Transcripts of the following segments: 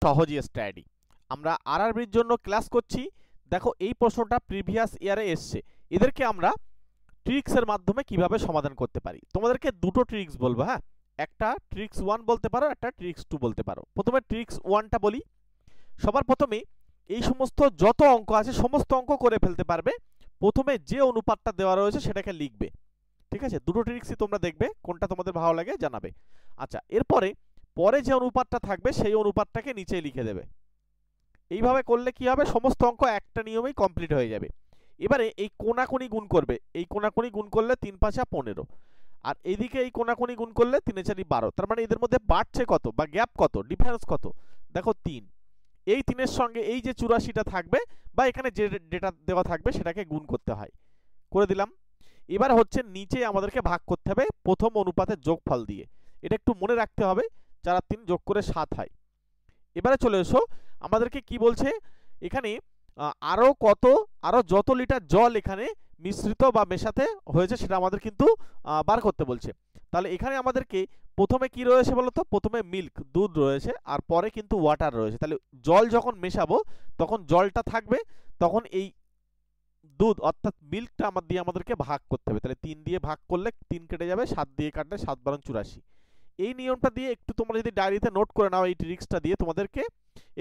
সহজ স্টাডি। আমরা আরআরবির জন্য ক্লাস করছি। দেখো এই প্রশ্নটা প্রিভিয়াস ইয়ারে এসছে। এদেরকে আমরা ট্রিক্সের মাধ্যমে কিভাবে সমাধান করতে পারি। তোমাদেরকে দুটো ট্রিক্স বলবো, হ্যাঁ, একটা ট্রিক্স 1 বলতে পারো, একটা ট্রিক্স 2 বলতে পারো। প্রথমে ট্রিক্স 1টা বলি। সবার প্রথমে এই সমস্ত যত অঙ্ক আছে সমস্ত অঙ্ক করে ফেলতে পারবে। প্রথমে যে অনুপাতটা দেওয়া রয়েছে সেটাকে লিখবে। ঠিক আছে, দুটো ট্রিক্সই তোমরা দেখবে, কোনটা তোমাদের ভালো লাগে জানাবে। আচ্ছা, এরপরে পরে যে অনুপাতটা থাকবে সেই অনুপাতটাকে নিচে লিখে দেবে। এইভাবে করলে কি হবে, সমস্ত অঙ্ক একটা নিয়মেই কমপ্লিট হয়ে যাবে। এবারে এই কোনাকুনি গুণ করবে। এই কোনাকুনি গুণ করলে 3 5 15, আর এইদিকে এই কোনাকুনি গুণ করলে 3 4 12। তার মানে এদের মধ্যে বাড়ছে কত বা গ্যাপ কত, ডিফারেন্স কত, দেখো 3। এই 3-এর সঙ্গে এই যে 84টা থাকবে বা এখানে যে ডেটা দেওয়া থাকবে সেটাকে গুণ করতে হয়। করে দিলাম। এবার হচ্ছে নিচে আমাদেরকে ভাগ করতে হবে প্রথম অনুপাতের যোগফল দিয়ে। এটা একটু মনে রাখতে হবে, 4 আর 3 যোগ করে 7 হয়। এবারে চলে এসো, আমাদেরকে কি বলছে এখানে, আরো যত লিটার জল এখানে মিশ্রিত বা মেশাতে হয়েছে সেটা আমাদের কিন্তু বার করতে বলছে। তাহলে এখানে আমাদেরকে প্রথমে কি রয়েছে বলতো, প্রথমে মিল্ক দুধ রয়েছে আর পরে কিন্তু ওয়াটার রয়েছে। তাহলে জল যখন মেশাবো তখন জলটা থাকবে, তখন এই দুধ অর্থাৎ মিল্কটা আমাদেরকে ভাগ করতে হবে। তাহলে 3 দিয়ে ভাগ করলে 3 কেটে যাবে, 7 দিয়ে কাটলে 7 12 84। এই নিয়মটা দিয়ে একটু তোমরা যদি ডায়েরিতে নোট করে নাও, এই ট্রিক্সটা দিয়ে তোমাদেরকে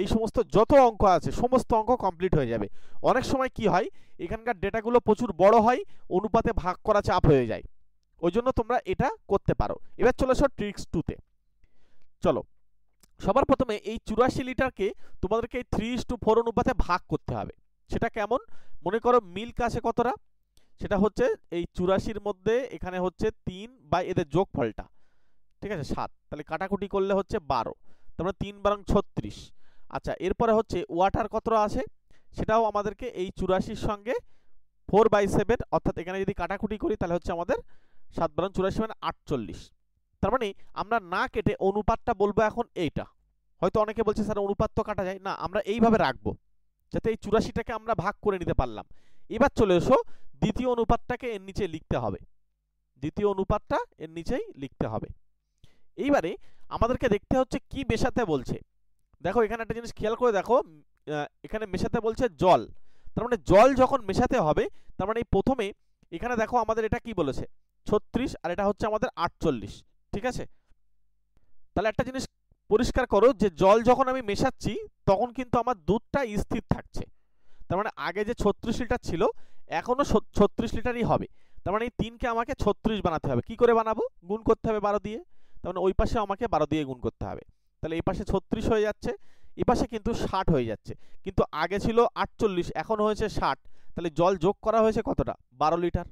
এই সমস্ত যত অঙ্ক আছে সমস্ত অঙ্ক কমপ্লিট হয়ে যাবে। অনেক সময় কি হয়, এখানকার ডেটাগুলো প্রচুর বড় হয়, অনুপাতে ভাগ করা চাপ হয়ে যায়, ওই জন্য তোমরা এটা করতে পারো। এবার চলে এসো ট্রিক্স 2-তে। চলো, সবার প্রথমে এই 84 লিটারকে তোমাদেরকে এই 3:4 অনুপাতে ভাগ করতে হবে। সেটা কেমন, মনে করো মিল্ক আছে কতটা, সেটা হচ্ছে এই 84-র মধ্যে এখানে হচ্ছে 3 বা এদের যোগফলটা, ঠিক আছে 7। তাহলে কাটাকুটি করলে হচ্ছে 12, তারপরে 3 12 36। আচ্ছা, এরপরে হচ্ছে ওয়াটার কতটা আছে, সেটাও আমাদেরকে এই 84-র সঙ্গে 4/7, অর্থাৎ এখানে যদি কাটাকুটি করি তাহলে হচ্ছে আমাদের 7 12 84 মানে 48। তার মানে আমরা না কেটে অনুপাতটা বলবো এখন এইটা। হয়তো অনেকে বলছে স্যার অনুপাত তো কাটা যায় না, আমরা এইভাবে রাখবো যাতে এই 84টাকে আমরা ভাগ করে নিতে পারলাম। এবার চলে এসো, দ্বিতীয় অনুপাতটাকে এর নিচে লিখতে হবে। দ্বিতীয় অনুপাতটা এর নিচেই লিখতে হবে। এইবারে আমাদেরকে দেখতে হচ্ছে কি মেশাতে বলছে। দেখো এখানে একটা জিনিস খেয়াল করে দেখো, এখানে মেশাতে বলছে জল। তার মানে জল যখন মেশাতে হবে, তার মানে প্রথমে এখানে দেখো আমাদের এটা কি বলেছে 36 আর এটা হচ্ছে আমাদের 48, ঠিক আছে। তাহলে একটা জিনিস পরিষ্কার করো যে জল যখন আমি মেশাচ্ছি তখন কিন্তু আমার দুধটা স্থির থাকছে। তার মানে আগে যে 36 লিটার ছিল এখনো 36 লিটারই হবে। তার মানে এই 3কে আমাকে 36 বানাতে হবে। কি করে বানাবো, গুণ করতে হবে 12 দিয়ে। তার মানে ওই পাশে আমাকে 12 দিয়ে গুণ করতে হবে। তাহলে এই পাশে 36 হয়ে যাচ্ছে, এই পাশে কিন্তু 60 হয়ে যাচ্ছে। কিন্তু আগে ছিল 48, এখন হয়েছে 60। তাহলে জল যোগ করা হয়েছে কতটা, 12 লিটার।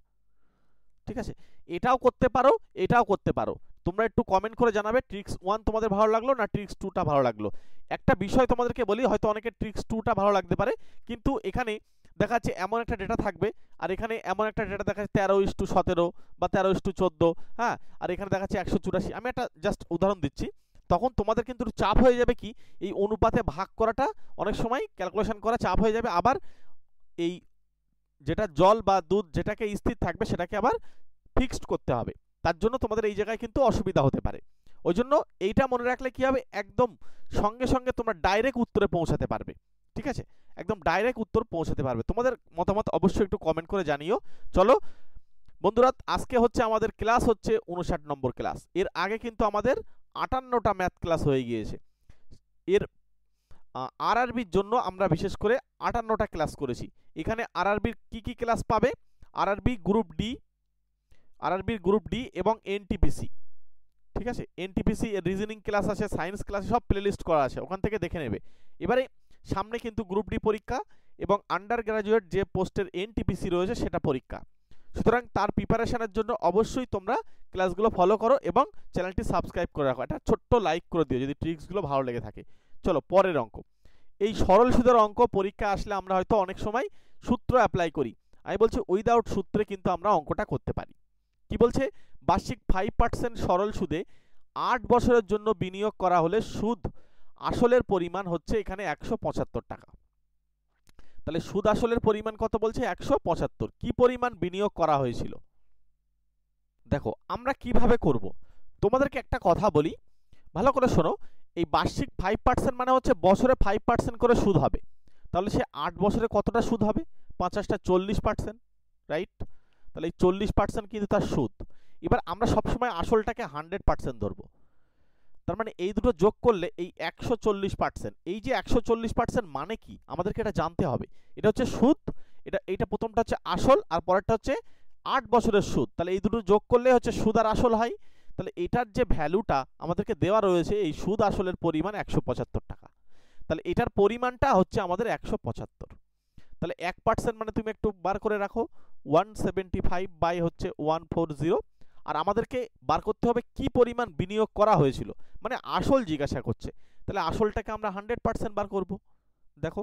ঠিক আছে, এটাও করতে পারো, এটাও করতে পারো। তোমরা একটু কমেন্ট করে জানাবে ট্রিক্স 1 তোমাদের ভালো লাগলো না ট্রিক্স 2টা ভালো লাগলো। একটা বিষয় তোমাদেরকে বলি, হয়তো অনেকের ট্রিক্স 2টা ভালো লাগতে পারে, কিন্তু এখানে দেখা যাচ্ছে এমন একটা ডেটা থাকবে আর এখানে এমন একটা ডেটা দেখা যাচ্ছে 13:17 বা 13:14, হ্যাঁ, আর এখানে দেখা যাচ্ছে 184। আমি একটা জাস্ট উদাহরণ দিচ্ছি। তখন তোমাদের কিন্তু চাপ হয়ে যাবে কি, এই অনুপাতে ভাগ করাটা অনেক সময় ক্যালকুলেশন করা চাপ হয়ে যাবে। আবার এই যেটা জল বা দুধ যেটাকে স্থির থাকবে সেটাকে আবার ফিক্সড করতে হবে। তার জন্য তোমাদের এই জায়গায় কিন্তু অসুবিধা হতে পারে। ওই জন্য এইটা মনে রাখলে কি হবে, একদম সঙ্গে সঙ্গে তোমরা ডাইরেক্ট উত্তরে পৌঁছাতে পারবে। ঠিক আছে, একদম ডাইরেক্ট উত্তর পৌঁছাতে পারবে। তোমাদের মতামত অবশ্যই একটু কমেন্ট করে জানিও। চলো বন্ধুরা, আজকে হচ্ছে আমাদের ক্লাস হচ্ছে 59 নম্বর ক্লাস। এর আগে কিন্তু আমাদের 58টা ম্যাথ ক্লাস হয়ে গিয়েছে। এর আরআরবির জন্য আমরা বিশেষ করে 58টা ক্লাস করেছি। এখানে আরআরবির কি কি ক্লাস পাবে, আরআরবি গ্রুপ ডি, আরআরবির গ্রুপ ডি এবং এনটিপিসি। ঠিক আছে, এনটিপিসি এর রিজনিং ক্লাস আছে, সায়েন্স ক্লাস, সব প্লেলিস্ট করা আছে, ওখান থেকে দেখে নেবে। এবারে সামনে কিন্তু গ্রুপ ডি পরীক্ষা এবং আন্ডার গ্রাজুয়েট যে পোস্টের এনটিপিসি রয়েছে সেটা পরীক্ষা। সুতরাং তার প্রিপারেশনের জন্য অবশ্যই তোমরা ক্লাসগুলো ফলো করো এবং চ্যানেলটি সাবস্ক্রাইব করে রাখো। একটা ছোট্ট লাইক করে দিও যদি ট্রিক্সগুলো ভালো লেগে থাকে। চলো পরের অঙ্ক। এই সরল সুদের অঙ্ক পরীক্ষা আসলে আমরা হয়তো অনেক সময় সূত্র অ্যাপ্লাই করি। আমি বলছি উইদাউট সূত্রে কিন্তু আমরা অঙ্কটা করতে পারি। কি বলছে, বার্ষিক 5% সরল সুদে 8 বছরের জন্য বিনিয়োগ করা হলে সুদ আসলের পরিমাণ হচ্ছে এখানে 175 টাকা। তাহলে সুদ আসলের পরিমাণ কত বলছে, 175। কি পরিমাণ বিনিয়োগ করা হয়েছিল। দেখো আমরা কিভাবে করব, তোমাদেরকে একটা কথা বলি, ভালো করে শোনো। এই বার্ষিক 5% মানে হচ্ছে বছরে 5% করে সুদ হবে, তাহলে সে 8 বছরে কতটা সুদ হবে? 50টা 40%, রাইট? তাহলে এই 40% কিন্তু তার সুদ। এবার আমরা সবসময় আসলটাকে 100% ধরবো, তার মানে এই দুটো যোগ করলে এই 140%, এই যে 140% মানে কি আমাদেরকে এটা জানতে হবে। এটা হচ্ছে সুদ, এটা প্রথমটা হচ্ছে আসল আর পরেরটা হচ্ছে 8 বছরের সুদ, তাহলে এই দুটো যোগ করলে হচ্ছে সুদ আর আসল হয়। তাহলে এটার যে ভ্যালুটা আমাদেরকে দেওয়া রয়েছে এই সুদ আসলের পরিমাণ 175 টাকা, তাহলে এটার পরিমাণটা হচ্ছে আমাদের 175। তাহলে 1% মানে তুমি একটু বার করে রাখো, 175 বাই হচ্ছে 140, আর আমাদেরকে বার করতে হবে কি পরিমাণ বিনিয়োগ করা হয়েছিল, মানে আসল জিজ্ঞাসা করছে। তাহলে আসলটাকে আমরা 100% বার করব। দেখো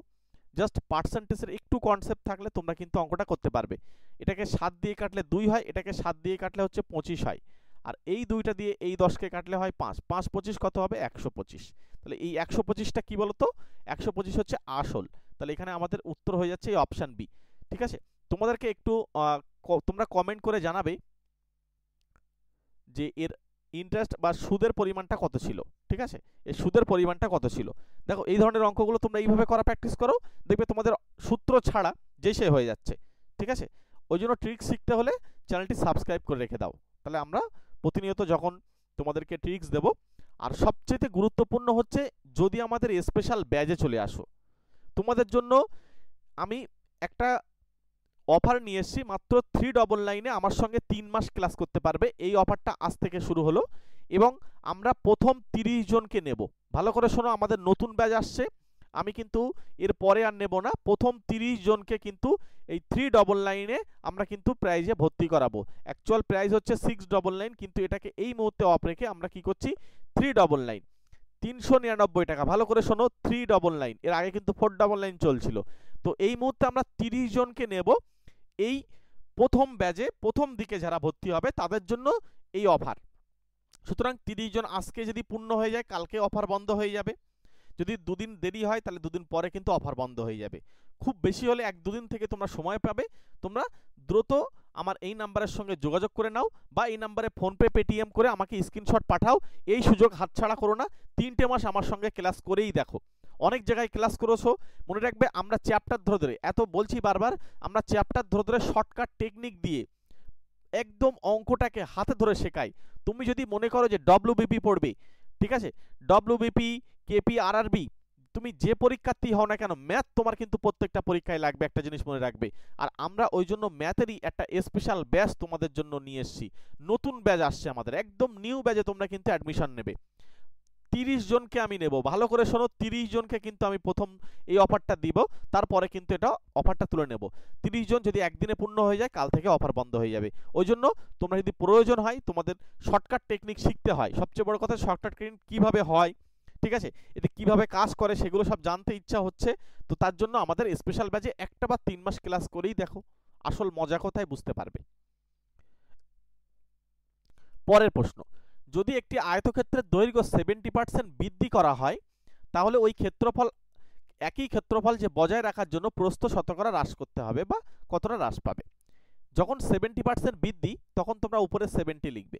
জাস্ট পার্সেন্টেজের একটু কনসেপ্ট থাকলে তোমরা কিন্তু অঙ্কটা করতে পারবে। এটাকে 7 দিয়ে কাটলে 2 হয়, এটাকে 7 দিয়ে কাটলে হচ্ছে 25 হয়, আর এই দুইটা দিয়ে এই 10কে কাটলে হয় 5, 5 25 কত হবে? 125। তাহলে এই 125টা কি বলতো? 125 হচ্ছে আসল। তাহলে এখানে আমাদের উত্তর হয়ে যাচ্ছে এই অপশন বি। ঠিক আছে, তোমাদেরকে একটু তোমরা কমেন্ট করে জানাবে যে এর ইন্টারেস্ট বা সুদের পরিমাণটা কত ছিল। ঠিক আছে, এই সুদের পরিমাণটা কত ছিল। দেখো এই ধরনের অঙ্কগুলো তোমরা এইভাবে করা প্র্যাকটিস করো, দেখবে তোমাদের সূত্র ছাড়া যে সে হয়ে যাচ্ছে। ঠিক আছে, ওই জন্য ট্রিক্স শিখতে হলে চ্যানেলটি সাবস্ক্রাইব করে রেখে দাও, তাহলে আমরা প্রতিনিয়ত যখন তোমাদেরকে ট্রিক্স দেব। আর সবচেয়ে গুরুত্বপূর্ণ হচ্ছে যদি আমাদের স্পেশাল ব্যাচে চলে আসো, তোমাদের জন্য আমি একটা অফার নিয়ে এসেছি, মাত্র 399-এ আমার সঙ্গে 3 মাস ক্লাস করতে পারবে। এই অফারটা আজ থেকে শুরু হলো এবং আমরা প্রথম 30 জনকে নেব। ভালো করে শোনো, আমাদের নতুন ব্যাচ আসছে, আমি কিন্তু এর পরে আর নেব না। প্রথম 30 জনকে কিন্তু এই 399-এ আমরা কিন্তু প্রাইজে ভর্তি করাবো। অ্যাকচুয়াল প্রাইস হচ্ছে 699, কিন্তু এটাকে এই মুহূর্তে অফ রেখে আমরা কি করছি 399, 399 টাকা। ভালো করে শোনো, 399, এর আগে কিন্তু 499 চলছিল। তো এই মুহূর্তে আমরা 30 জনকে নেব এই প্রথম ব্যাচে, প্রথম দিকে যারা ভর্তি হবে তাদের জন্য এই অফার। সুতরাং 30 জন আজকে যদি পূর্ণ হয়ে যায় কালকে অফার বন্ধ হয়ে যাবে, যদি দুদিন দেরি হয় তাহলে দুদিন পরে কিন্তু অফার বন্ধ হয়ে যাবে। খুব বেশি হলে 1-2 দিন থেকে তোমরা সময় পাবে। তোমরা দ্রুত আমার এই নাম্বারের সঙ্গে যোগাযোগ করে নাও বা এই নাম্বারে ফোনপে পেটিএম করে আমাকে স্ক্রিনশট পাঠাও। এই সুযোগ হাতছাড়া করো না, 3টে মাস আমার সঙ্গে ক্লাস করেই দেখো। অনেক জায়গায় ক্লাস করেছো, মনে রাখবে আমরা চ্যাপ্টার ধরে ধরে, এত বলছি বারবার, আমরা চ্যাপ্টার ধরে ধরে শর্টকাট টেকনিক দিয়ে একদম অঙ্কটাকে হাতে ধরে শেখাই। তুমি যদি মনে করো যে ডব্লিউবিপি পড়বে, ঠিক আছে, ডব্লিউবিপি, কেপি, আরআরবি, তুমি যে পরীক্ষার্থী হও না কেন, ম্যাথ তোমার কিন্তু প্রত্যেকটা পরীক্ষায় লাগবে, একটা জিনিস মনে রাখবে। আর আমরা ওই জন্য ম্যাথেরই একটা স্পেশাল ব্যাচ তোমাদের জন্য নিয়ে এসেছি। নতুন ব্যাচ আসছে আমাদের, একদম নিউ ব্যাচে তোমরা কিন্তু অ্যাডমিশন নেবে। 30 জনকে আমি নেব, ভালো করে শোনো, 30 জনকে কিন্তু আমি প্রথম এই অফারটা দিব, তারপরে কিন্তু এটা অফারটা তুলে নেব। 30 জন যদি একদিনে পূর্ণ হয়ে যায় কাল থেকে অফার বন্ধ হয়ে যাবে। ওই জন্য তোমরা যদি প্রয়োজন হয়, তোমাদের শর্টকাট টেকনিক শিখতে হয়, সবচেয়ে বড় কথা শর্টকাট টেকনিক কীভাবে হয়, ঠিক আছে, এতে কিভাবে কাজ করে সেগুলো সব জানতে ইচ্ছা হচ্ছে, তো তার জন্য আমাদের স্পেশাল ব্যাচে একটা বা 3 মাস ক্লাস করেই দেখো, আসল মজা কোথায় বুঝতে পারবে। পরের প্রশ্ন, যদি একটি আয়তক্ষেত্রের দৈর্ঘ্য 70% বৃদ্ধি করা হয় তাহলে ওই ক্ষেত্রফল, একই ক্ষেত্রফল যে বজায় রাখার জন্য প্রস্থ শতকরা হ্রাস করতে হবে বা কতটা হ্রাস পাবে। যখন 70% বৃদ্ধি তখন তোমরা উপরে 70 লিখবে,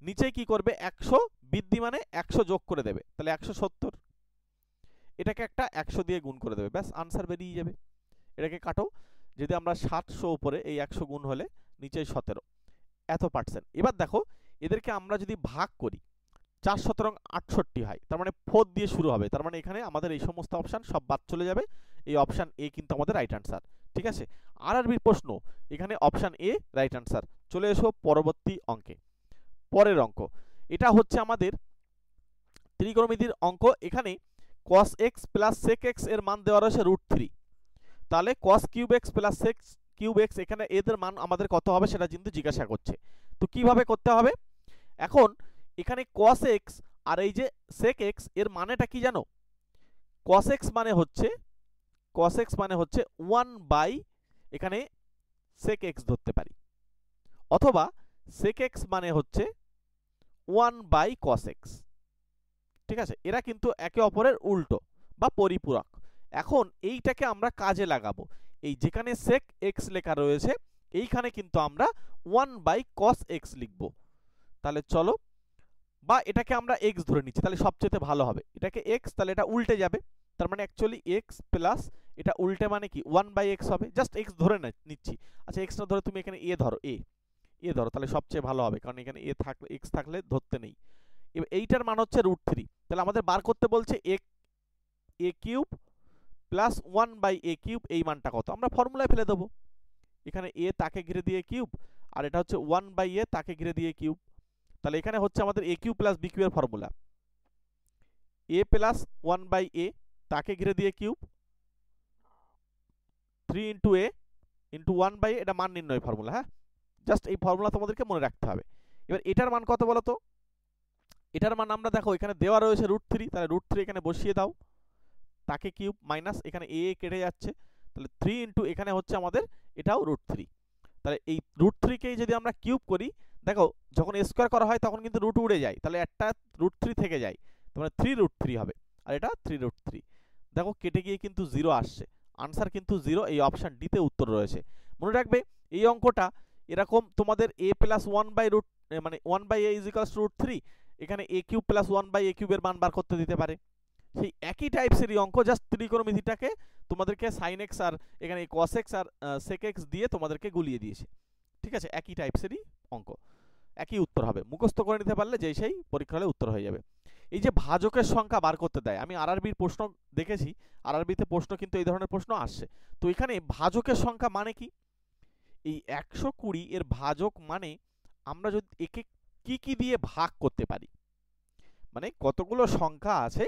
নিচে কি করবে 100 বৃদ্ধি মানে 100 যোগ করে দেবে, তাহলে 170, এটাকে একটা 100 দিয়ে গুণ করে দেবে, ব্যাস আনসার বেরিয়ে যাবে। এটাকে কাটো, যদি আমরা 700 উপরে এই 100 গুণ হলে নিচে 17 এত পার্সেন্ট। এবার দেখো এদেরকে আমরা যদি ভাগ করি, 4 শতরং 68 হয়, তার মানে 4 দিয়ে শুরু হবে, তার মানে এখানে আমাদের এই সমস্ত অপশান সব বাদ চলে যাবে। এই অপশান এ কিন্তু আমাদের রাইট আনসার। ঠিক আছে, আরআরবির প্রশ্ন, এখানে অপশান এ রাইট আনসার। চলে এসো পরবর্তী অঙ্কে। পরের অঙ্ক, এটা হচ্ছে আমাদের ত্রিকোণমিতির অঙ্ক। এখানে cos x plus sec x এর মান দেওয়া রয়েছে √3, তাহলে cos cube x plus sec cube x, এখানে এদের মান আমাদের কত হবে সেটা কিন্তু জিজ্ঞাসা করছে। তো কিভাবে করতে হবে, এখন এখানে cos x আর এই যে sec x এর মানেটা কি জানো? cos x মানে হচ্ছে 1 বাই এখানে sec x ধরতে পারি, অথবা sec x মানে হচ্ছে 1 বাই cos x। ঠিক আছে, এরা কিন্তু একে অপরের উল্টো বা পরিপূরক। এখন এইটাকে আমরা কাজে লাগাবো, এই যেখানে sec x লেখা রয়েছে এইখানে কিন্তু আমরা 1 বাই cos x লিখব। তাহলে চলো বা এটাকে আমরা x ধরে নিচ্ছি, তাহলে সবচেয়ে ভালো হবে। এটাকে x, তাহলে এটা উল্টে যাবে, তার মানে অ্যাকচুয়ালি x প্লাস এটা উল্টে মানে কি 1/x হবে, জাস্ট x ধরে নিচ্ছি। আচ্ছা x না ধরে তুমি এখানে a ধরো, a ধরো, তাহলে সবচেয়ে ভালো হবে, কারণ এখানে a থাকলে x থাকলে ধরতে নেই। এবার এইটার মান হচ্ছে √3, তাহলে আমাদের বার করতে বলছে a cube plus 1/a cube, এই মানটা কত, আমরা ফর্মুলায় ফেলে দেবো। এখানে a তাকে ঘিরে দিয়ে কিউব, আর এটা হচ্ছে 1/a তাকে ঘিরে দিয়ে কিউব, তাহলে এখানে হচ্ছে আমাদের a কিউব প্লাস b কিউবের ফর্মুলা, a প্লাস 1/a তাকে ঘিরে দিয়ে cube 3 into a into 1/a, এটা মান নির্ণয় ফর্মুলা। হ্যাঁ, জাস্ট এই ফর্মুলা তোমাদেরকে মনে রাখতে হবে। এবার এটার মান কত বলো তো? এটার মান আমরা দেখো এখানে দেওয়া রয়েছে √3, তাহলে √3 এখানে বসিয়ে দাও, তাকে কিউব মাইনাস এখানে a কেটে যাচ্ছে, তাহলে 3 ইন্টু এখানে হচ্ছে আমাদের এটাও √3, তাহলে এই √3 কেই যদি আমরা কিউব করি, দেখো যখন স্কোয়ার করা হয় তখন কিন্তু রুট উড়ে যায়, তাহলে একটা √3 থেকে যায়, তাহলে 3√3 হবে, আর এটা 3√3। দেখো কেটে গিয়ে কিন্তু 0 আসছে, আনসার কিন্তু 0, এই অপশন ডি তে উত্তর রয়েছে। মনে রাখবে এই অঙ্কটা এরকম তোমাদের a প্লাস 1/√, মানে 1/a ইজ ইকুয়ালস টু √3, এখানে a কিউব প্লাস 1/a কিউবের মান বার করতে দিতে পারে। সেই একই টাইপসেরই অঙ্ক, জাস্ট ত্রিকোণমিতিটাকে তোমাদেরকে sin x আর এখানে cos x আর sec x দিয়ে তোমাদেরকে গুলিয়ে দিয়েছে। ঠিক আছে, একই টাইপসেরই অঙ্ক, একই উত্তর হবে, মুখস্থ করে নিতে পারলে যেই সেই পরীক্ষা হলে উত্তর হয়ে যাবে। এই যে ভাজকের সংখ্যা বার করতে দেয়, আমি আরআরবির প্রশ্ন দেখেছি, আরআরবিতে প্রশ্ন কিন্তু এই ধরনের প্রশ্ন আসছে। তো এখানে ভাজকের সংখ্যা মানে কি, এই 120 এর ভাজক মানে আমরা যদি একে কি কি দিয়ে ভাগ করতে পারি, মানে কতগুলো সংখ্যা আছে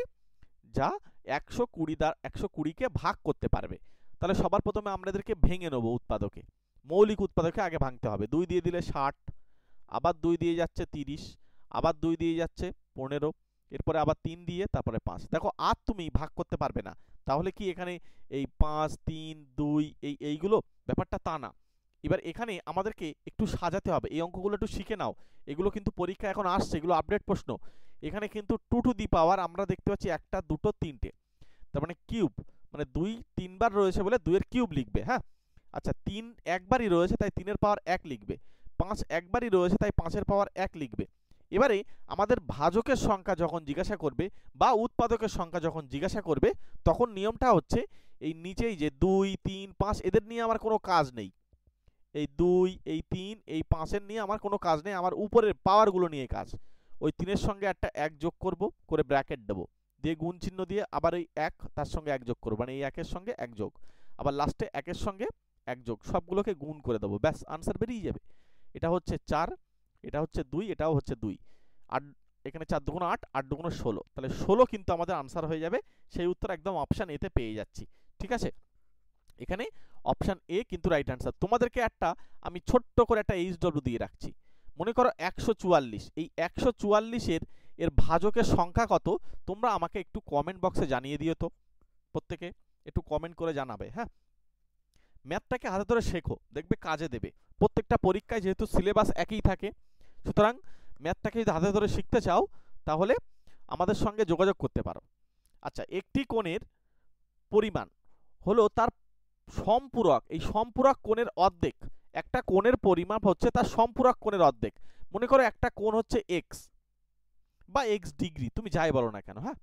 যা 120 কে ভাগ করতে পারবে। তাহলে সবার প্রথমে আমরা এদেরকে ভেঙে নেব, উৎপাদকে, মৌলিক উৎপাদকে আগে ভাঙতে হবে। 2 দিয়ে দিলে 60, আবার 2 দিয়ে যাচ্ছে 30, আবার 2 দিয়ে যাচ্ছে 15, এরপরে আবার 3 দিয়ে তারপরে 5। দেখো আর তুমি ভাগ করতে পারবে না, তাহলে কি এখানে এই 5 3 2 এইগুলো ব্যাপারটা তা না। এবার এখানে আমাদেরকে একটু সাজাতে হবে, এই অঙ্কগুলো একটু শিখে নাও, এগুলো কিন্তু পরীক্ষা এখন আসছে, এগুলো আপডেট প্রশ্ন। এখানে কিন্তু 2 টু দি পাওয়ার আমরা দেখতে পাচ্ছি 1টা 2টো 3টে, তার মানে কিউব, মানে 2 3বার রয়েছে বলে 2 এর কিউব লিখবে। হ্যাঁ, আচ্ছা 3 একবারই রয়েছে তাই 3 এর পাওয়ার 1 লিখবে, 5 একবারই রয়েছে তাই 5 এর পাওয়ার 1 লিখবে। এবারে আমাদের ভাজকের সংখ্যা যখন জিজ্ঞাসা করবে বা উৎপাদকের সংখ্যা যখন জিজ্ঞাসা করবে, তখন নিয়মটা হচ্ছে এই নিচেই যে 2 3 5 এদের নিয়ে আমার কোনো কাজ নেই, এই 2 এই 3 এই 5 এর নিয়ে আমার কোনো কাজ নেই, আমার উপরের পাওয়ারগুলো নিয়ে কাজ। ওই 3 এর সঙ্গে একটা 1 যোগ করব, করে ব্র্যাকেট দেবো, দিয়ে গুণ চিহ্ন দিয়ে আবার এই 1 তার সঙ্গে 1 যোগ করব, মানে এই 1 এর সঙ্গে 1 যোগ, আবার লাস্টে 1 এর সঙ্গে 1 যোগ, সবগুলোকে গুণ করে দেবো, ব্যাস আনসার বেরিয়ে যাবে। এটা হচ্ছে 4, এটা হচ্ছে 2, এটাও হচ্ছে 2, আর এখানে 4 2 8, 8 2 16, তাহলে 16 কিন্তু আমাদের আনসার হয়ে যাবে। সেই উত্তর একদম অপশন এতে পেয়ে যাচ্ছি। ঠিক আছে, এখানে অপশন এ কিন্তু রাইট আনসার। তোমাদেরকে একটা আমি ছোট্ট করে একটা এইচডব্লিউ দিয়ে রাখছি, মনে করো 144, এই 144 এর ভাজকের সংখ্যা কত, তোমরা আমাকে একটু কমেন্ট বক্সে জানিয়ে দিও তো, প্রত্যেকে একটু কমেন্ট করে জানাবে। হ্যাঁ, ম্যাথটাকে হাতে ধরে শেখো, দেখবে কাজে দেবে। প্রত্যেকটা পরীক্ষায় যেহেতু সিলেবাস একই থাকে, সুতরাং ম্যাথটাকে যদি হাতে ধরে শিখতে চাও তাহলে আমাদের সঙ্গে যোগাযোগ করতে পারো। আচ্ছা, একটি কোণের পরিমাণ হলো তার সম্পূরক, এই সম্পূরক কোণের অর্ধেক, একটা কোণের পরিমাপ হচ্ছে তার সম্পূরক কোণের অর্ধেক। মনে করো একটা কোণ হচ্ছে এক্স বা এক্স ডিগ্রি, তুমি যাই বলো না কেন। হ্যাঁ,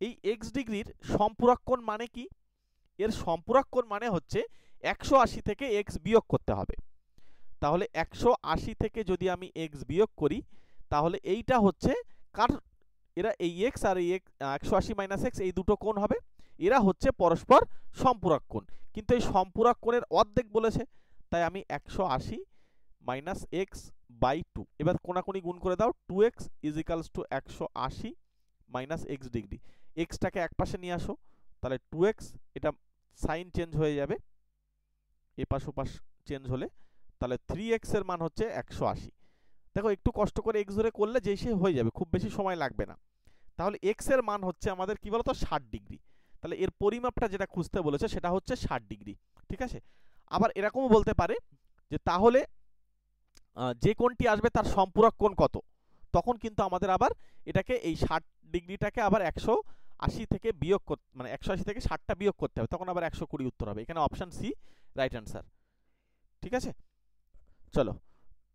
এই এক্স ডিগ্রির সম্পূরক কোণ মানে কি, এর সম্পূরক কোণ মানে হচ্ছে 180 থেকে এক্স বিয়োগ করতে হবে। তাহলে 180 থেকে যদি আমি এক্স বিয়োগ করি, তাহলে এইটা হচ্ছে কার, এরা এই এক্স আর এই 180 মাইনাস এক্স, এই দুটো কোণ হবে, এরা হচ্ছে পরস্পর সম্পূরক কোণ। কিন্তু এই সম্পূরক কোণের অর্ধেক বলেছে, তাই আমি 180 মাইনাস এক্স বাই 2, এবার কোনাকুনি গুণ করে দাও, 2x is equals two 180 minus x degree. এক্সটাকে এক পাশে নিয়ে আসো, তাহলে 2x, এটা সাইন চেঞ্জ হয়ে যাবে, এপাশ ওপাশ চেঞ্জ হলে, তাহলে 3x এর মান হচ্ছে 180। দেখো একটু কষ্ট করে এক্স ধরে করলে যেই সে হয়ে যাবে, খুব বেশি সময় লাগবে না। তাহলে এক্স এর মান হচ্ছে আমাদের কি বলতো 60 ডিগ্রি, তাহলে এর পরিমাপটা যেটা খুঁজতে বলেছে সেটা হচ্ছে 60 ডিগ্রি। ঠিক আছে, আবার এরকমও বলতে পারে যে তাহলে যে কোণটি আসবে তার সম্পূরক কোণ কত, তখন কিন্তু আমাদের আবার এটাকে এই 60 ডিগ্রিটাকে আবার 180 থেকে বিয়োগ করতে, মানে 180 থেকে 60টা বিয়োগ করতে হবে, তখন আবার 120 উত্তর হবে। এখানে অপশন সি রাইট অ্যান্সার। ঠিক আছে, চলো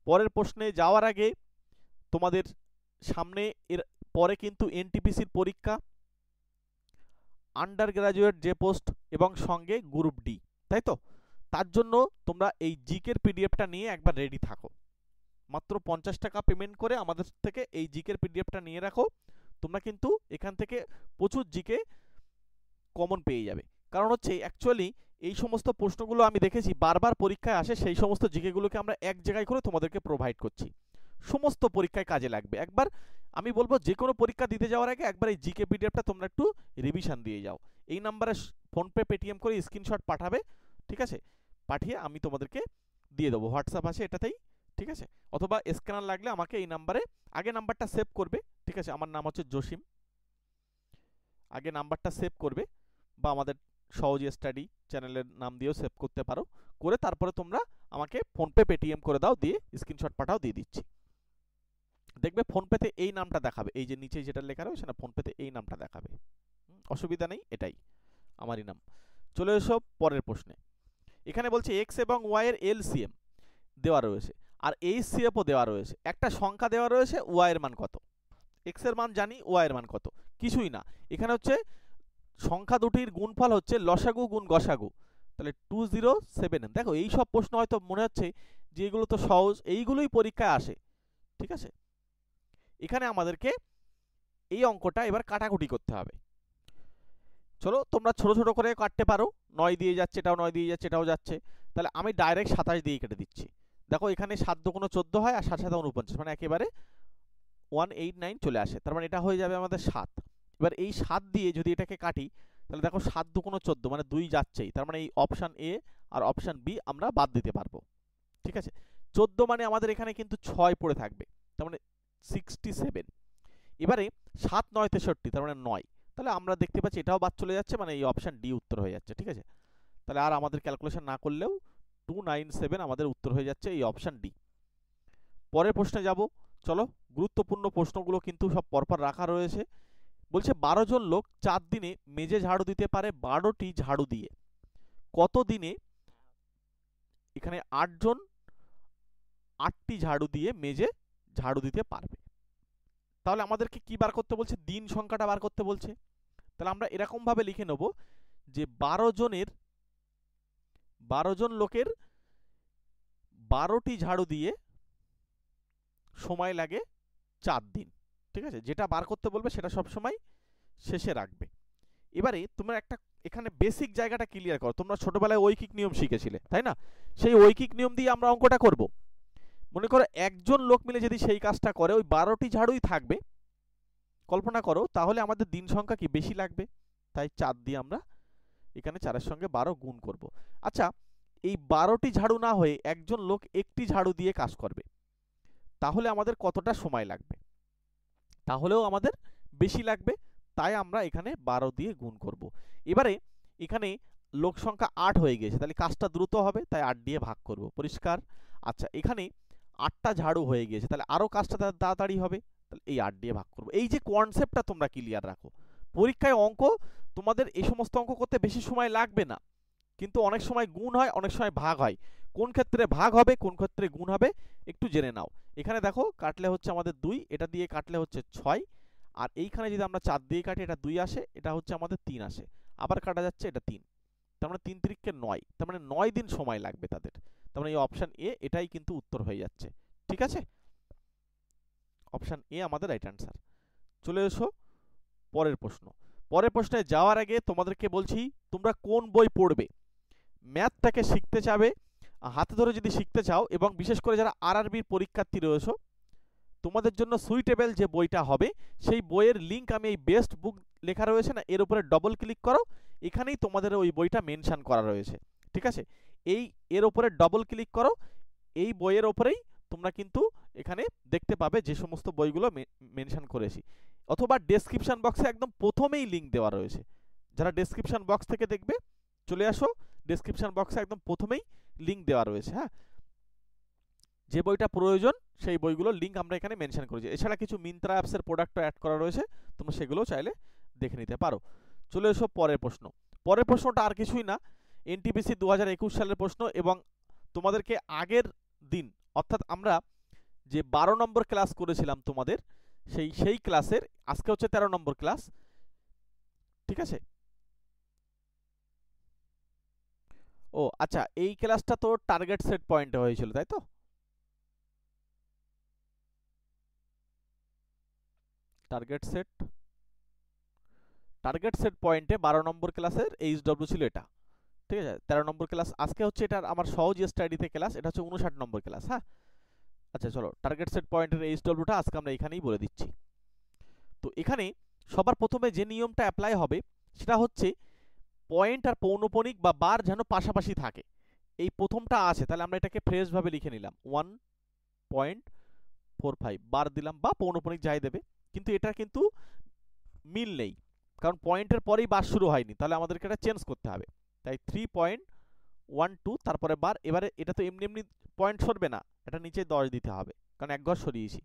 পরের প্রশ্নে যাওয়ার আগে তোমাদের সামনে এর পরে কিন্তু এনটিপিসির পরীক্ষা, আন্ডার গ্রাজুয়েট যে পোস্ট এবং সঙ্গে গ্রুপ ডি, তাই তো? তার জন্য তোমরা এই জিকের পিডিএফটা নিয়ে একবার রেডি থাকো। মাত্র 50 টাকা পেমেন্ট করে আমাদের থেকে এই জিকের পিডিএফটা নিয়ে রাখো। তোমরা কিন্তু এখান থেকে প্রচুর জিকে কমন পেয়ে যাবে। কারণ হচ্ছে অ্যাকচুয়ালি এই সমস্ত প্রশ্নগুলো আমি দেখেছি বারবার পরীক্ষায় আসে, সেই সমস্ত জিকেগুলোকে আমরা এক জায়গায় করে তোমাদেরকে প্রোভাইড করছি। সমস্ত পরীক্ষায় কাজে লাগবে। একবার আমি বলবো যে কোনো পরীক্ষা দিতে যাওয়ার আগে একবার এই জিকে পিডিএফটা তোমরা একটু রিভিশন দিয়ে যাও। এই নাম্বারে ফোনপে পেটিএম করে স্ক্রিনশট পাঠাবে, ঠিক আছে? পাঠিয়ে আমি তোমাদেরকে দিয়ে দেবো, হোয়াটসঅ্যাপ আছে এটাতেই, ঠিক আছে? অথবা স্ক্যানার লাগলে আমাকে এই নাম্বারে, আগে নাম্বারটা সেভ করবে, ঠিক আছে? আমার নাম হচ্ছে জসিম, আগে নাম্বারটা সেভ করবে, বা আমাদের সহজ স্টাডি চ্যানেলের নাম দিয়েও সেভ করতে পারো। করে তারপরে তোমরা আমাকে ফোনপে পেটিএম করে দাও, দিয়ে স্ক্রিনশট পাঠাও, দিয়ে দিচ্ছি। দেখবে ফোনপেতে এই নামটা দেখাবে, এই যে নিচে যেটা লেখা রয়েছে না, ফোনপেতে এই নামটা দেখাবে। অসুবিধা নেই, এটাই আমারই নাম। চলে এসো পরের প্রশ্নে। এখানে বলছে এক্স এবং ওয়াই এর এলসিএম দেওয়া রয়েছে, আর এইচসিএফও দেওয়া রয়েছে। একটা সংখ্যা দেওয়া রয়েছে, ওয়াই এর মান কত? এক্স এর মান জানি, ওয়াই এর মান কত? কিছুই না। এখানে হচ্ছে সংখ্যা দুটির গুণফল হচ্ছে লসাগু গুণ গসাগু, তাহলে 207। দেখো এই সব প্রশ্ন হয়তো মনে হচ্ছে যে এগুলো তো সহজ, এইগুলোই পরীক্ষায় আসে, ঠিক আছে? এখানে আমাদেরকে এই অঙ্কটা এবার কাটাকুটি করতে হবে। চলো তোমরা ছোট ছোট করে কাটতে পারো, 9 দিয়ে যাচ্ছে, এটাও 9 দিয়ে যাচ্ছে, এটাও যাচ্ছে। তাহলে আমি ডাইরেক্ট 27 দিয়ে কেটে দিচ্ছি। দেখো এখানে 7 দুগুণ 14 হয়, আর 7 7 49, মানে একেবারে 189 চলে আসে। তার মানে এটা হয়ে যাবে আমাদের 7। এবার এই 7 দিয়ে যদি এটাকে কাটি, তাহলে দেখো 7 দুগুণ 14, মানে 2 যাচ্ছেই। তার মানে এই অপশান এ আর অপশান বি আমরা বাদ দিতে পারবো, ঠিক আছে? 14 মানে আমাদের এখানে কিন্তু 6 পড়ে থাকবে, তার মানে 67। এবারে 7 9 63, তার মানে 9। তাহলে আমরা দেখতে পাচ্ছি এটাও বাদ চলে যাচ্ছে, মানে এই অপশান ডি উত্তর হয়ে যাচ্ছে, ঠিক আছে? তাহলে আর আমাদের ক্যালকুলেশন না করলেও 297 আমাদের উত্তর হয়ে যাচ্ছে এই অপশান ডি। পরের প্রশ্নে যাব। চলো, গুরুত্বপূর্ণ প্রশ্নগুলো কিন্তু সব পরপর রাখা রয়েছে। বলছে 12 জন লোক 4 দিনে মেঝে ঝাড়ু দিতে পারে 12টি ঝাড়ু দিয়ে। কত দিনে এখানে 8 জন 8টি ঝাড়ু দিয়ে মেঝে ঝাড়ু দিতে পারবে? তাহলে আমাদেরকে কি বার করতে বলছে? দিন সংখ্যাটা বার করতে বলছে। তাহলে আমরা এরকম ভাবে লিখে নেব যে 12 জন লোকের 12টি ঝাড়ু দিয়ে সময় লাগে 4 দিন, ঠিক আছে? যেটা বার করতে বলবে সেটা সব সময় শেষে রাখবে। এবারে তোমরা একটা এখানে বেসিক জায়গাটা ক্লিয়ার করো। তোমরা ছোটবেলায় ঐকিক নিয়ম শিখেছিলে, তাই না? সেই ঐকিক নিয়ম দিয়ে আমরা অঙ্কটা করব। মনে করো একজন লোক মিলে যদি সেই কাজটা করে, ওই 12টি ঝাড়ুই থাকবে, কল্পনা করো, তাহলে আমাদের দিন সংখ্যা কি বেশি লাগবে। তাই 4 দিয়ে আমরা এখানে 4 এর সঙ্গে 12 গুণ করব। আচ্ছা, এই 12টি ঝাড়ু না হয়ে একজন লোক একটি ঝাড়ু দিয়ে কাজ করবে, তাহলে আমাদের কতটা সময় লাগবে? তাহলেও আমাদের বেশি লাগবে, তাই আমরা এখানে 12 দিয়ে গুণ করব। এবারে এখানে লোক সংখ্যা 8 হয়ে গেছে, তাহলে কাজটা দ্রুত হবে, তাই 8 দিয়ে ভাগ করব। পরিষ্কার? আচ্ছা, এখানে 8টা ঝাড়ু হয়ে গেছে, তাহলে আরও কাজটা তাড়াতাড়ি হবে, তাহলে এই 8 দিয়ে ভাগ করব। এই যে কনসেপ্টটা তোমরা ক্লিয়ার রাখো। পরীক্ষায় অঙ্ক তোমাদের এই সমস্ত অঙ্ক করতে বেশি সময় লাগবে না, কিন্তু অনেক সময় গুণ হয়, অনেক সময় ভাগ হয়। কোন ক্ষেত্রে ভাগ হবে, কোন ক্ষেত্রে গুণ হবে, একটু জেনে নাও। এখানে দেখো কাটলে হচ্ছে আমাদের 2, এটা দিয়ে কাটলে হচ্ছে 6, আর এইখানে যদি আমরা 4 দিয়ে কাটি, এটা 2 আসে, এটা হচ্ছে আমাদের 3 আসে, আবার কাটা যাচ্ছে, এটা 3। তার মানে 3 3 কে 9, তার মানে 9 দিন সময় লাগবে তাদের। তার মানে এই অপশান এ এটাই কিন্তু উত্তর হয়ে যাচ্ছে, ঠিক আছে? অপশান এ আমাদের রাইট অ্যান্সার। চলে এসো পরের প্রশ্ন। পরের প্রশ্নে যাওয়ার আগে তোমাদেরকে বলছি, তোমরা কোন বই পড়বে। ম্যাথটাকে শিখতে চাবে, হাতে ধরে যদি শিখতে চাও, এবং বিশেষ করে যারা আরআরবির পরীক্ষার্থী রয়েছো, তোমাদের জন্য সুইটেবল যে বইটা হবে, সেই বইয়ের লিঙ্ক আমি এই বেস্ট বুক লেখা রয়েছে না, এর উপরে ডবল ক্লিক করো, এখানেই তোমাদের ওই বইটা মেনশন করা রয়েছে, ঠিক আছে? এর উপরে ডবল ক্লিক করো, এই বইয়ের উপরেই তোমরা কিন্তু এখানে দেখতে পাবে যে সমস্ত বইগুলো মেনশন করেছি। অথবা ডেসক্রিপশন বক্সে একদম প্রথমেই লিঙ্ক দেওয়া রয়েছে। যারা ডেসক্রিপশন বক্স থেকে দেখবে, চলে আসো, ডেসক্রিপশন বক্সে একদম প্রথমেই লিঙ্ক দেওয়া রয়েছে। হ্যাঁ, যে বইটা প্রয়োজন সেই বইগুলোর লিঙ্ক আমরা এখানে মেনশন করেছি। এছাড়া কিছু মিন্ত্রা অ্যাপসের প্রোডাক্টও অ্যাড করা রয়েছে, তোমরা সেগুলোও চাইলে দেখে নিতে পারো। চলে এসো পরের প্রশ্ন। পরের প্রশ্নটা আর কিছুই না, এনটিপিসি 2021 সালের প্রশ্ন, এবং তোমাদেরকে আগের দিন, অর্থাৎ আমরা যে 12 নম্বর ক্লাস করেছিলাম তোমাদের, সেই ক্লাসের আজকে হচ্ছে 13 নম্বর ক্লাস, ঠিক আছে। ও আচ্ছা, এই ক্লাসটা তো টার্গেট সেট পয়েন্টে হয়েছিল তাই তো? টার্গেট সেট পয়েন্টে 12 নম্বর ক্লাসের এইচডব্লিউ ছিল এটা, ঠিক আছে। 13 নম্বর ক্লাস আজকে হচ্ছে, এটা আমার সহজ স্টাডিতে ক্লাস, এটা হচ্ছে 59 নম্বর ক্লাস। হ্যাঁ, আচ্ছা চলো, টার্গেট সেট পয়েন্টের এইচডব্লিউটা আজকে আমরা এখানেই বলে দিচ্ছি। তো এখানে সবার প্রথমে যে নিয়মটা অ্যাপ্লাই হবে সেটা হচ্ছে পয়েন্ট আর পৌনঃপুনিক বা বার যেন পাশাপাশি থাকে। এই প্রথমটা আছে, তাহলে আমরা এটাকে ফ্রেশ ভাবে লিখে নিলাম 1.45 বার দিলাম, বা পৌনঃপুনিক যাই দেবে, কিন্তু এটা কিন্তু মিল নেই, কারণ পয়েন্টের পরেই বার শুরু হয়নি, তাহলে আমাদেরকে এটা চেঞ্জ করতে হবে। তাই 3.12 তারপরে বার। এবারে এটা তো এমনি এমনি পয়েন্ট সরবে না, এটা নিচে 10 দিতে হবে, কারণ এক ঘর সরিয়েছি।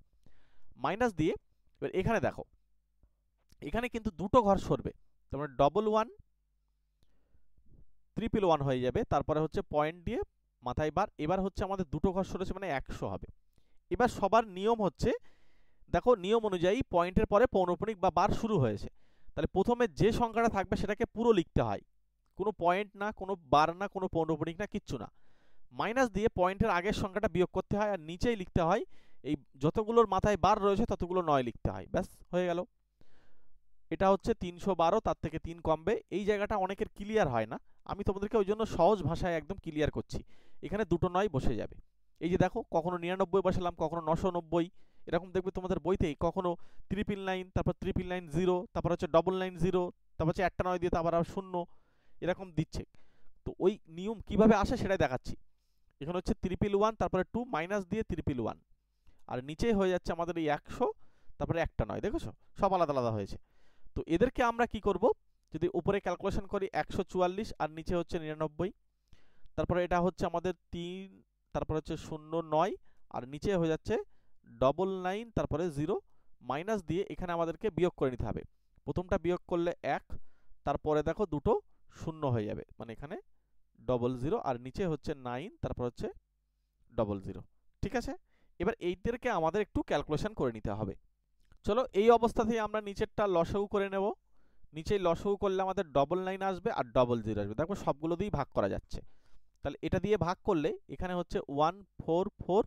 মাইনাস দিয়ে এবার এখানে দেখো, এখানে কিন্তু দুটো ঘর সরবে, তার মানে 11 111 হয়ে যাবে, তারপরে হচ্ছে পয়েন্ট দিয়ে মাথায় বার। এবার হচ্ছে আমাদের দুটো ঘর সরেছে মানে 100 হবে। এবার সবার নিয়ম হচ্ছে, দেখো নিয়ম অনুযায়ী পয়েন্টের পরে পৌনঃপুনিক বা বার শুরু হয়েছে, তাহলে প্রথমে যে সংখ্যাটা থাকবে সেটাকে পুরো লিখতে হয়, কোনো পয়েন্ট না, কোনো বার না, কোনো পৌনঃপুনিক না, কিচ্ছু না। মাইনাস দিয়ে পয়েন্টের আগের সংখ্যাটা বিয়োগ করতে হয়, আর নিচেই লিখতে হয় এই যতগুলোর মাথায় বার রয়েছে ততগুলো 9 লিখতে হয়, ব্যাস হয়ে গেল। এটা হচ্ছে 312, তার থেকে 3 কমবে। এই জায়গাটা অনেকের ক্লিয়ার হয় না, আমি তোমাদেরকে ওই জন্য সহজ ভাষায় একদম ক্লিয়ার করছি। এখানে দুটো 9 বসে যাবে। এই যে দেখো, কখনো 99 বসালাম, কখনো 990, এরকম দেখবে তোমাদের বইতেই, কখনো 999, তারপর 999 তারপর হচ্ছে 990, তারপর হচ্ছে একটা 9 দিয়ে তারপর আবার 0, এরকম দিচ্ছে। তো ওই নিয়ম কিভাবে আসে সেটাই দেখাচ্ছি। এখানে হচ্ছে 111, তারপরে 2 মাইনাস দিয়ে 111, আর নিচে হয়ে যাচ্ছে আমাদের এই 100, তারপরে একটা 9, দেখেছো সব আলাদা আলাদা হয়েছে। তো এদেরকে আমরা কি করব, যদি উপরে ক্যালকুলেশন করি 144 আর নিচে হচ্ছে 99, তারপরে এটা হচ্ছে আমাদের 3, তারপর হচ্ছে 09, আর নিচে হয়ে যাচ্ছে 99, তারপরে 0, মাইনাস দিয়ে এখানে আমাদেরকে বিয়োগ করে নিতে হবে। প্রথমটা বিয়োগ করলে 1, তারপরে দেখো দুটো 0 হয়ে যাবে, মানে এখানে 00, আর নিচে হচ্ছে 9, তারপর হচ্ছে 00, ঠিক আছে। এবার এইদেরকে আমাদের একটু ক্যালকুলেশন করে নিতে হবে। চলো, এই অবস্থাতেই আমরা নিচেরটা লসাগু করে নেব। নিচেই লসাগু করলে আমাদের 99 আসবে আর 00 আসবে, দেখো সবগুলো দিয়েই ভাগ করা যাচ্ছে। তাহলে এটা দিয়ে ভাগ করলে এখানে হচ্ছে 144,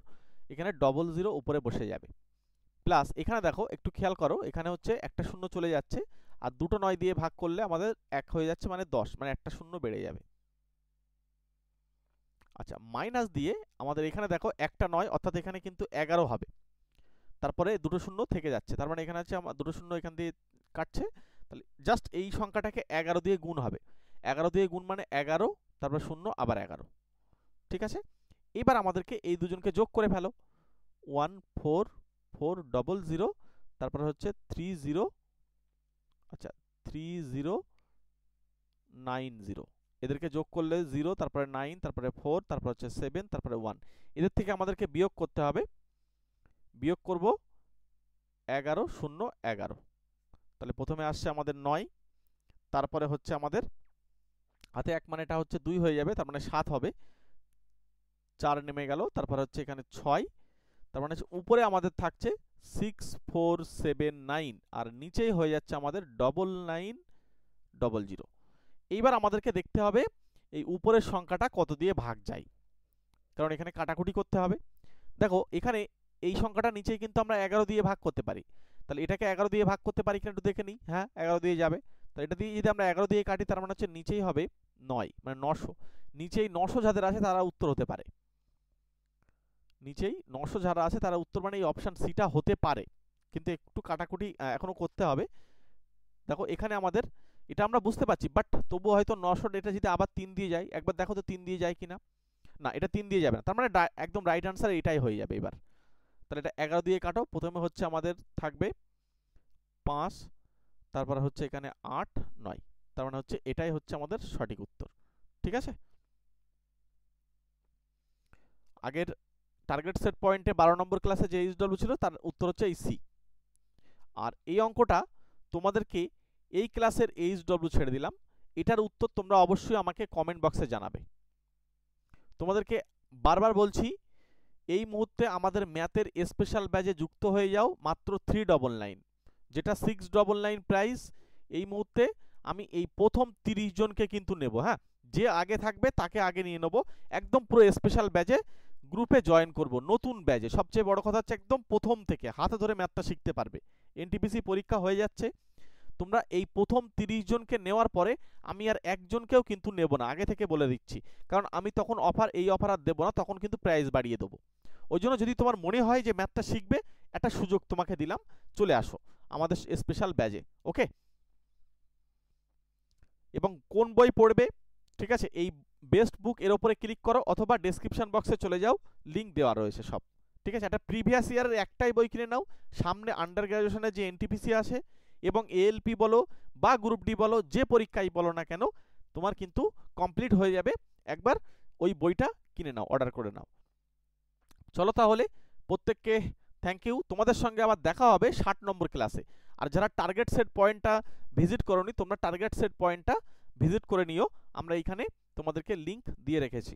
এখানে 00 উপরে বসে যাবে, প্লাস এখানে দেখো একটু খেয়াল করো, এখানে হচ্ছে একটা 0 চলে যাচ্ছে, আর দুটো 9 দিয়ে ভাগ করলে আমাদের 1 হয়ে যাচ্ছে, মানে 10, মানে একটা 0 বেড়ে যাবে। আচ্ছা, মাইনাস দিয়ে আমাদের এখানে দেখো একটা 9, অর্থাৎ এখানে কিন্তু 11 হবে, তারপরে দুটো 0 থেকে যাচ্ছে, তার মানে এখানে আছে আমার দুটো 0 এখান দিয়ে কাটছে, তাহলে জাস্ট এই সংখ্যাটাকে 11 দিয়ে গুণ হবে। 11 দিয়ে গুণ মানে 11, তারপর 0 আবার 11, ঠিক আছে। এবার আমাদেরকে এই দুজনকে যোগ করে ফেলো, 14400, তারপর হচ্ছে 30, আচ্ছা 3090, এদেরকে যোগ করলে 0, তারপরে 9, তারপরে 4, তারপর হচ্ছে 7, তারপরে 1, এদের থেকে আমাদেরকে বিয়োগ করতে হবে। বিয়োগ করব 11 0 11, তাহলে প্রথমে আসছে আমাদের 9, তারপরে হচ্ছে আমাদের হাতে 1, মানে এটা হচ্ছে 2 হয়ে যাবে, তার মানে 7 হবে, 4 নেমে গেল, তারপর হচ্ছে এখানে 6, তার মানে উপরে আমাদের থাকছে 6479, আর নিচেই হয়ে যাচ্ছে আমাদের 9900। এইবার আমাদেরকে দেখতে হবে এই উপরের সংখ্যাটা কত দিয়ে ভাগ যায়, কারণ এখানে কাটাকুটি করতে হবে। দেখো এখানে এই সংখ্যাটা নিচেই কিন্তু আমরা 11 দিয়ে ভাগ করতে পারি, তাহলে এটাকে 11 দিয়ে ভাগ করতে পারি কিনা একটু দেখে নিই। হ্যাঁ, 11 দিয়ে যাবে, তাহলে এটা দিয়ে যদি আমরা 11 দিয়ে কাটি, তার মানে হচ্ছে নিচেই হবে 9, মানে 900। নিচেই 900 যাদের আছে তারা উত্তর হতে পারে, নিচেই 900 যারা আছে তারা উত্তর, মানে এই অপশন সিটা হতে পারে, কিন্তু একটু কাটাকুটি এখনো করতে হবে। দেখো এখানে আমাদের এটা আমরা বুঝতে পারছি, বাট তবুও হয়তো 900, এটা যদি আবার 3 দিয়ে যায়, একবার দেখো তো 3 দিয়ে যায় কিনা। না, এটা 3 দিয়ে যাবে না, তার মানে একদম রাইট আনসার এটাই হয়ে যাবে। এবার তাহলে এটা 11 দিয়ে কাটো, প্রথমে হচ্ছে আমাদের থাকবে 5, তারপর হচ্ছে এখানে 8 9, তার মানে হচ্ছে এটাই হচ্ছে আমাদের সঠিক উত্তর, ঠিক আছে। আগের টার্গেট সেট পয়েন্টে 12 নম্বর ক্লাসে যে এইচডব্লিউ ছিল তার উত্তর হচ্ছে এই সি। আর এই অঙ্কটা তোমাদেরকে এই ক্লাসের এইচডব্লিউ ছেড়ে দিলাম, এটার উত্তর তোমরা অবশ্যই আমাকে কমেন্ট বক্সে জানাবে। তোমাদেরকে বারবার বলছি, এই মুহূর্তে আমাদের ম্যাথের স্পেশাল ব্যাচে যুক্ত হয়ে যাও মাত্র 399, যেটা 699 প্রাইস। এই মুহূর্তে আমি এই প্রথম 30 জনকে কিন্তু নেব, হ্যাঁ, যে আগে থাকবে তাকে আগে নিয়ে নেব, একদম পুরো স্পেশাল ব্যাচে গ্রুপে জয়েন করব, নতুন ব্যাচে। সবচেয়ে বড় কথা হচ্ছে একদম প্রথম থেকে হাতে ধরে ম্যাথটা শিখতে পারবে। এনটিপিসি পরীক্ষা হয়ে যাচ্ছে, তোমরা এই প্রথম 30 জনকে নেওয়ার পরে আমি আর একজনকেও কিন্তু নেব না, আগে থেকে বলে দিচ্ছি, কারণ আমি তখন এই অফার আর দেবো না, তখন কিন্তু প্রাইস বাড়িয়ে দেবো। ওই জন্য যদি তোমার মনে হয় যে ম্যাথটা শিখবে, একটা সুযোগ তোমাকে দিলাম, চলে আসো আমাদের স্পেশাল ব্যাচে, ওকে। এবং কোন বই পড়বে, ঠিক আছে, এই বেস্ট বুক এর উপরে ক্লিক করো, অথবা ডেসক্রিপশন বক্সে চলে যাও, লিঙ্ক দেওয়া রয়েছে সব, ঠিক আছে। একটা প্রিভিয়াস ইয়ারের একটাই বই কিনে নাও, সামনে আন্ডার গ্র্যাজুয়েশনের যে এনটিপিসি আছে এবং এএলপি বলো বা গ্রুপ ডি বলো, যে পরীক্ষাই বলো না কেন, তোমার কিন্তু কমপ্লিট হয়ে যাবে, একবার ওই বইটা কিনে নাও, অর্ডার করে নাও। চলো তাহলে, প্রত্যেককে থ্যাংক ইউ। তোমাদের সঙ্গে আবার দেখা হবে 60 নম্বর ক্লাসে। আর যারা টার্গেট সেট পয়েন্টটা ভিজিট করোনি, তোমরা টার্গেট সেট পয়েন্টটা ভিজিট করে নিও, আমরা এইখানে তোমাদেরকে লিঙ্ক দিয়ে রেখেছি।